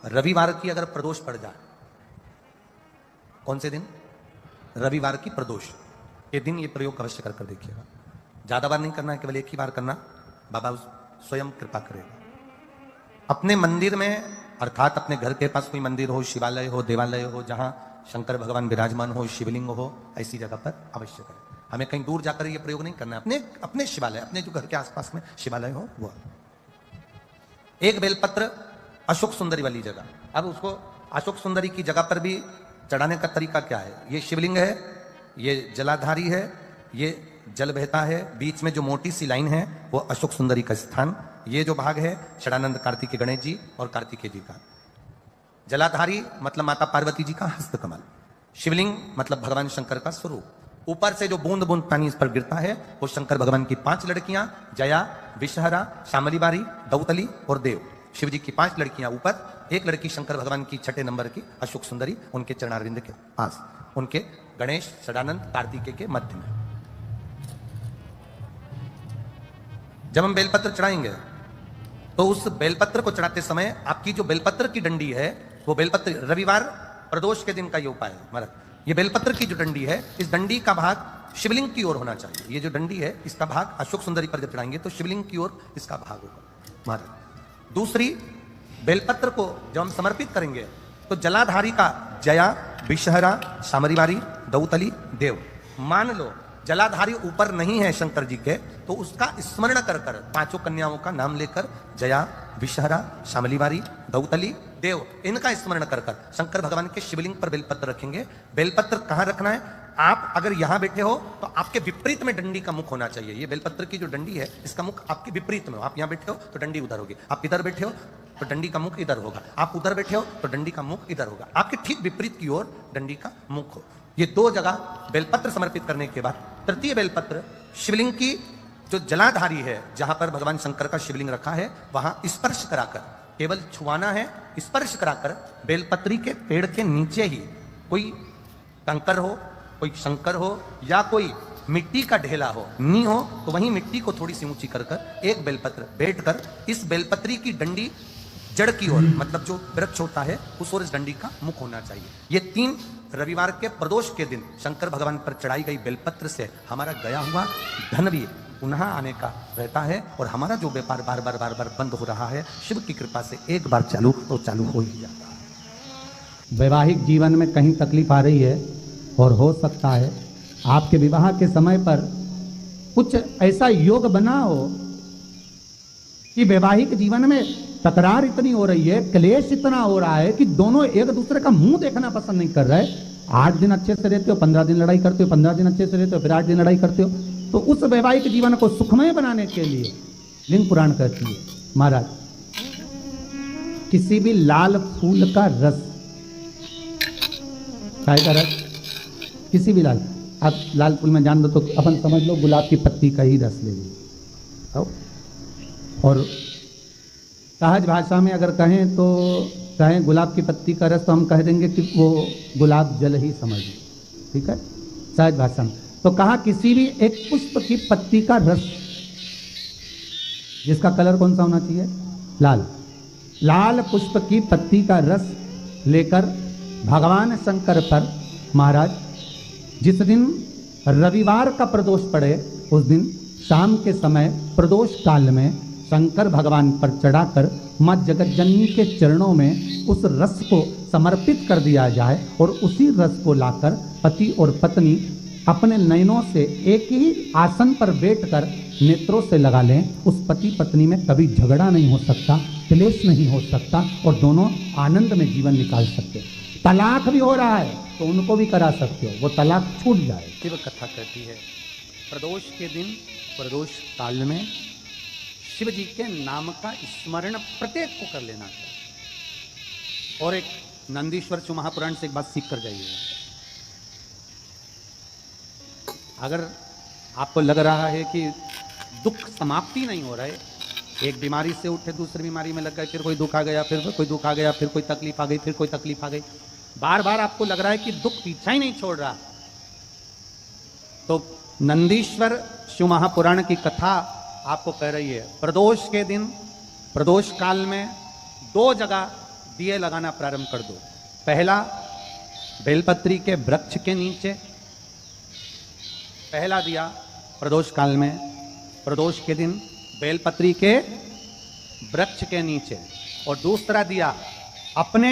रविवार की अगर प्रदोष पड़ जाए, कौन से दिन? रविवार की प्रदोष के दिन ये प्रयोग अवश्य कर देखिएगा। ज्यादा बार नहीं करना है, केवल एक ही बार करना, बाबा स्वयं कृपा करेगा। अपने मंदिर में, अर्थात अपने घर के पास कोई मंदिर हो, शिवालय हो, देवालय हो, जहां शंकर भगवान विराजमान हो, शिवलिंग हो, ऐसी जगह पर अवश्य करें। हमें कहीं दूर जाकर ये प्रयोग नहीं करना है, अपने अपने शिवालय, अपने जो घर के आसपास में शिवालय हो वो। एक बेलपत्र अशोक सुंदरी वाली जगह, अब उसको अशोक सुंदरी की जगह पर भी चढ़ाने का तरीका क्या है? ये शिवलिंग है, ये जलाधारी है, ये जल बहता है, बीच में जो मोटी सी लाइन है वो अशोक सुंदरी का स्थान, ये जो भाग है षडानंद कार्तिकेय गणेश जी और कार्तिकेय जी का। जलाधारी मतलब माता पार्वती जी का हस्तकमल, शिवलिंग मतलब भगवान शंकर का स्वरूप। ऊपर से जो बूंद बूंद पानी इस पर गिरता है वो शंकर भगवान की 5 लड़कियां, जया, विषहरा, शामलीबारी, दौतली और देव। शिव जी की 5 लड़कियां ऊपर, एक लड़की शंकर भगवान की 6ठे नंबर की अशोक सुंदरी उनके चरणारविंद के पास, उनके गणेश, षडानंद, कार्तिकेय के मध्य में। जब हम बेलपत्र चढ़ाएंगे तो उस बेलपत्र को चढ़ाते समय आपकी जो बेलपत्र की डंडी है वो बेलपत्र, रविवार प्रदोष के दिन का ये उपाय है महाराज। ये बेलपत्र की जो डंडी है, इस डंडी का भाग शिवलिंग की ओर होना चाहिए। ये जो डंडी है इसका भाग अशोक सुंदरी पर जब चढ़ाएंगे तो शिवलिंग की ओर इसका भाग होगा महाराज। दूसरी, बेलपत्र को जब हम समर्पित करेंगे तो जलाधारी का जया, विषहरा, शामरीवारी, दौतली, देव, मान लो जलाधारी ऊपर नहीं है शंकर जी के, तो उसका स्मरण कर कर 5 कन्याओं का नाम लेकर जया, विषहरा, शामलीवारी, दौतली, देव, इनका स्मरण कर कर शंकर भगवान के शिवलिंग पर बेलपत्र रखेंगे। बेलपत्र कहां रखना है? आप अगर यहां बैठे हो तो आपके विपरीत में डंडी का मुख होना चाहिए। ये बेलपत्र की जो डंडी है इसका मुख आपके विपरीत में हो। आप यहां बैठे हो तो डंडी उधर होगी, आप इधर बैठे हो तो डंडी का मुख इधर होगा, आप उधर बैठे हो तो डंडी का मुख इधर होगा, आपके ठीक विपरीत की ओर डंडी का मुख हो। ये 2 जगह बेलपत्र समर्पित करने के बाद तृतीय बेलपत्र शिवलिंग की जो जलाधारी है, जहां पर भगवान शंकर का शिवलिंग रखा है, वहां स्पर्श कराकर, केवल छुआना है, स्पर्श कराकर बेलपत्री के पेड़ के नीचे ही कोई कंकर हो, कोई शंकर हो या कोई मिट्टी का ढेला हो, नी हो, तो वहीं मिट्टी को थोड़ी सी ऊंची कर कर एक बेलपत्र बैठकर इस बेलपत्री की डंडी जड़ की ओर, मतलब जो वृक्ष होता है उस ओर इस डंडी का मुख होना चाहिए। ये 3 रविवार के प्रदोष के दिन शंकर भगवान पर चढ़ाई गई बेलपत्र से हमारा गया हुआ धन भी पुनः आने का रहता है और हमारा जो व्यापार बार बार बंद हो रहा है, शिव की कृपा से एक बार चालू तो चालू हो ही जाता है। वैवाहिक जीवन में कहीं तकलीफ आ रही है और हो सकता है आपके विवाह के समय पर कुछ ऐसा योग बना हो कि वैवाहिक जीवन में तकरार इतनी हो रही है, क्लेश इतना हो रहा है कि दोनों एक दूसरे का मुंह देखना पसंद नहीं कर रहे। 8 दिन अच्छे से रहते हो, 15 दिन लड़ाई करते हो, 15 दिन अच्छे से रहते हो, फिर 8 दिन लड़ाई करते हो। तो उस वैवाहिक जीवन को सुखमय बनाने के लिए लिंग पुराण कहती है महाराज, किसी भी लाल फूल का रस, काय का रस, किसी भी लाल, आप लाल फूल में जान दो तो अपन समझ लो गुलाब की पत्ती का ही रस ले लीजिए। और सहज भाषा में अगर कहें तो कहें गुलाब की पत्ती का रस, तो हम कह देंगे कि वो गुलाब जल ही समझ, ठीक है, सहज भाषा में। तो कहा किसी भी एक पुष्प की पत्ती का रस, जिसका कलर कौन सा होना चाहिए? लाल। लाल पुष्प की पत्ती का रस लेकर भगवान शंकर पर महाराज, जिस दिन रविवार का प्रदोष पड़े उस दिन शाम के समय प्रदोष काल में शंकर भगवान पर चढ़ाकर मां जगतजननी के चरणों में उस रस को समर्पित कर दिया जाए और उसी रस को लाकर पति और पत्नी अपने नयनों से एक ही आसन पर बैठकर नेत्रों से लगा लें। उस पति पत्नी में कभी झगड़ा नहीं हो सकता, क्लेश नहीं हो सकता और दोनों आनंद में जीवन निकाल सकते। तलाक भी हो रहा है तो उनको भी करा सकते हो, वो तलाक छूट जाए। शिव कथा कहती है प्रदोष के दिन प्रदोष काल में शिव जी के नाम का स्मरण प्रत्येक को कर लेना चाहिए। और एक नंदीश्वर शिव महापुराण से एक बात सीख कर जाइए। अगर आपको लग रहा है कि दुख समाप्ति नहीं हो रहा है, एक बीमारी से उठे दूसरी बीमारी में लग गए, फिर कोई दुख आ गया, फिर कोई दुख आ गया, फिर कोई तकलीफ आ गई, फिर कोई तकलीफ आ गई, बार बार आपको लग रहा है कि दुख पीछा ही नहीं छोड़ रहा, तो नंदीश्वर शिव महापुराण की कथा आपको कह रही है प्रदोष के दिन प्रदोष काल में 2 जगह दिए लगाना प्रारंभ कर दो। पहला बेलपत्री के वृक्ष के नीचे पहला दिया प्रदोष काल में, प्रदोष के दिन बेलपत्री के वृक्ष के नीचे, और दूसरा दिया अपने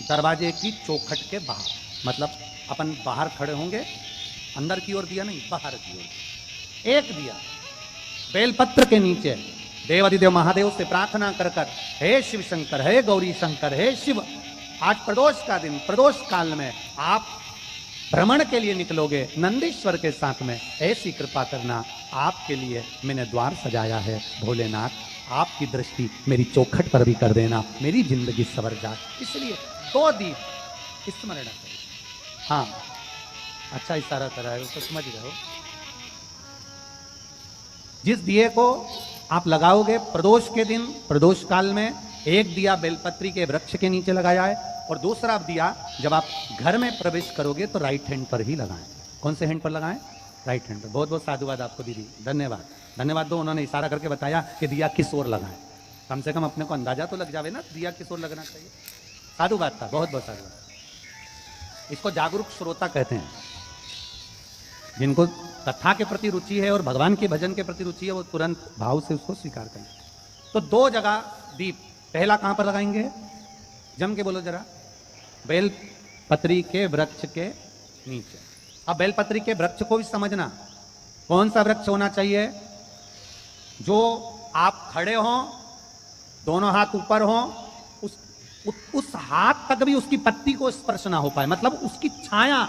दरवाजे की चौखट के बाहर, मतलब अपन बाहर खड़े होंगे, अंदर की ओर दिया नहीं, बाहर की ओर। एक दिया बेलपत्र के नीचे देवाधिदेव महादेव से प्रार्थना कर कर, हे शिव शंकर, हे गौरी शंकर, हे शिव, आज प्रदोष का दिन, प्रदोष काल में आप भ्रमण के लिए निकलोगे नंदीश्वर के साथ में, ऐसी कृपा करना, आपके लिए मैंने द्वार सजाया है भोलेनाथ, आपकी दृष्टि मेरी चौखट पर भी कर देना, मेरी जिंदगी सवर जाए। इसलिए 2 दीप स्मरण करो। हाँ, अच्छा इशारा करा है, उसको समझ रहे हो। जिस दिए को आप लगाओगे प्रदोष के दिन, प्रदोष काल में, एक दिया बेलपत्री के वृक्ष के नीचे लगाया है, और दूसरा दिया जब आप घर में प्रवेश करोगे तो राइट हैंड पर ही लगाएं। कौन से हैंड पर लगाएं? राइट हैंड पर। बहुत बहुत साधुवाद आपको दीदी, धन्यवाद, धन्यवाद दो। उन्होंने इशारा करके बताया कि दिया किस ओर लगाएं, कम से कम अपने को अंदाजा तो लग जावे ना दिया किस ओर लगना चाहिए। साधुवाद था, बहुत बहुत साधुवाद। इसको जागरूक श्रोता कहते हैं, जिनको कथा के प्रति रुचि है और भगवान के भजन के प्रति रुचि है, वो तुरंत भाव से उसको स्वीकार करें। तो 2 जगह दीप, पहला कहां पर लगाएंगे? जम के बोलो जरा। बेलपत्री के वृक्ष के नीचे। अब बेलपत्री के वृक्ष को भी समझना, कौन सा वृक्ष होना चाहिए? जो आप खड़े हो, दोनों हाथ ऊपर हो, उस हाथ तक भी उसकी पत्ती को स्पर्श ना हो पाए, मतलब उसकी छाया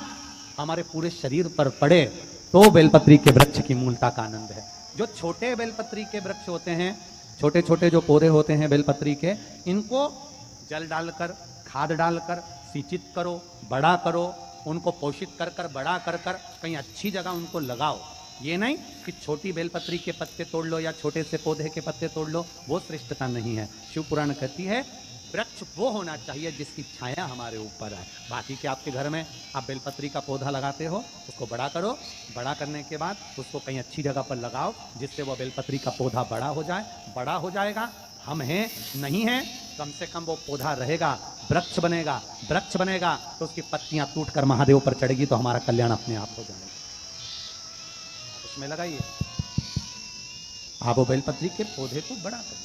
हमारे पूरे शरीर पर पड़े, तो बेलपत्री के वृक्ष की मूलता का आनंद है। जो छोटे बेलपत्री के वृक्ष होते हैं, छोटे छोटे जो पौधे होते हैं बेलपत्री के, इनको जल डालकर, खाद डालकर सिंचित करो, बड़ा करो, उनको पोषित कर कर, बड़ा कर कर कहीं अच्छी जगह उनको लगाओ। ये नहीं कि छोटी बेलपत्री के पत्ते तोड़ लो या छोटे से पौधे के पत्ते तोड़ लो, वो श्रेष्ठता नहीं है। शिव पुराण कहती है वृक्ष वो होना चाहिए जिसकी छाया हमारे ऊपर है। बाकी के आपके घर में आप बेलपत्री का पौधा लगाते हो, उसको बड़ा करो, बड़ा करने के बाद उसको कहीं अच्छी जगह पर लगाओ जिससे वो बेलपत्री का पौधा बड़ा हो जाए। बड़ा हो जाएगा, हम हैं नहीं हैं, कम से कम वो पौधा रहेगा, वृक्ष बनेगा। वृक्ष बनेगा तो उसकी पत्तियां टूटकर महादेव पर चढ़ेगी, तो हमारा कल्याण अपने आप हो जाएगा। उसमें लगाइए, आप वो बेलपत्री के पौधे को बड़ा करो,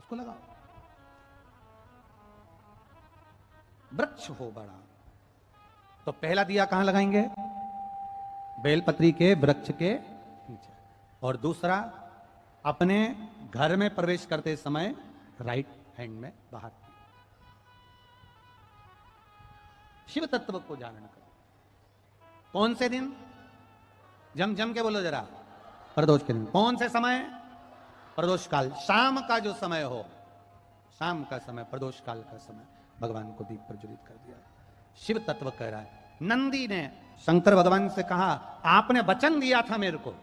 उसको लगाओ, वृक्ष हो बड़ा। तो पहला दिया कहां लगाएंगे? बेलपत्री के वृक्ष के नीचे। और दूसरा अपने घर में प्रवेश करते समय राइट हैंड में बाहर। शिव तत्व को जानना करो। कौन से दिन? जम के बोलो जरा। प्रदोष के दिन। कौन से समय? प्रदोष काल, शाम का जो समय हो, शाम का समय, प्रदोष काल का समय, भगवान को दीप प्रज्वलित कर दिया। शिव तत्व कह रहा है। नंदी ने शंकर भगवान से कहा, आपने वचन दिया था मेरे को,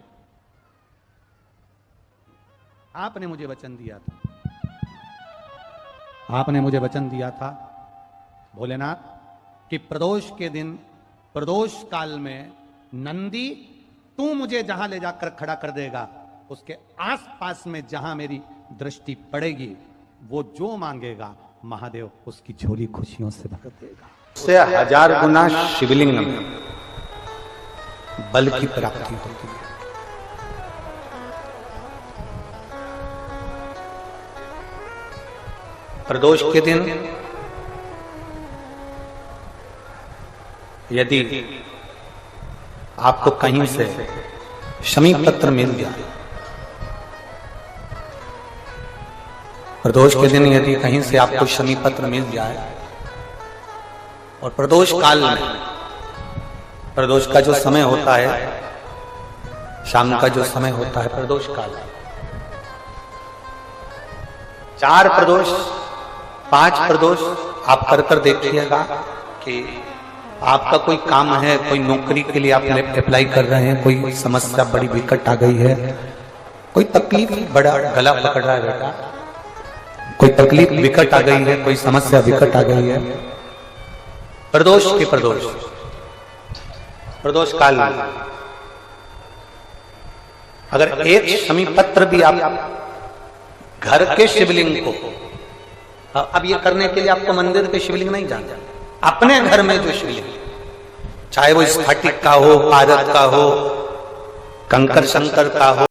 आपने मुझे वचन दिया था, आपने मुझे वचन दिया था भोलेनाथ कि प्रदोष के दिन, प्रदोष काल में नंदी तू मुझे जहां ले जाकर खड़ा कर देगा, उसके आसपास में जहां मेरी दृष्टि पड़ेगी, वो जो मांगेगा महादेव उसकी झोली खुशियों से भर देगा। उससे 1000 गुना शिवलिंग में बल की प्राप्ति होती है। प्रदोष के दिन यदि आपको कहीं से शमी पत्र मिल जाए, प्रदोष के दिन यदि कहीं से आपको शमी पत्र मिल जाए, और प्रदोष काल में, प्रदोष का जो समय होता है, शाम का जो समय होता है प्रदोष काल, 4 प्रदोष 5 प्रदोष आप कर कर देखिएगा कि आपका कोई काम है, कोई नौकरी के लिए आप अप्लाई कर रहे हैं, कोई समस्या बड़ी विकट आ गई है, कोई तकलीफ, बड़ा गला पकड़ रहा है बेटा, कोई तकलीफ विकट आ गई है, कोई समस्या विकट आ गई है, प्रदोष के प्रदोष, प्रदोष काल में अगर एक शमी पत्र भी आप घर के शिवलिंग को अब ये करने के लिए आपको मंदिर पे शिवलिंग नहीं जाना, अपने घर में जो शिवलिंग, चाहे वो स्फटिक का हो, पारद का हो, कंकर शंकर का हो,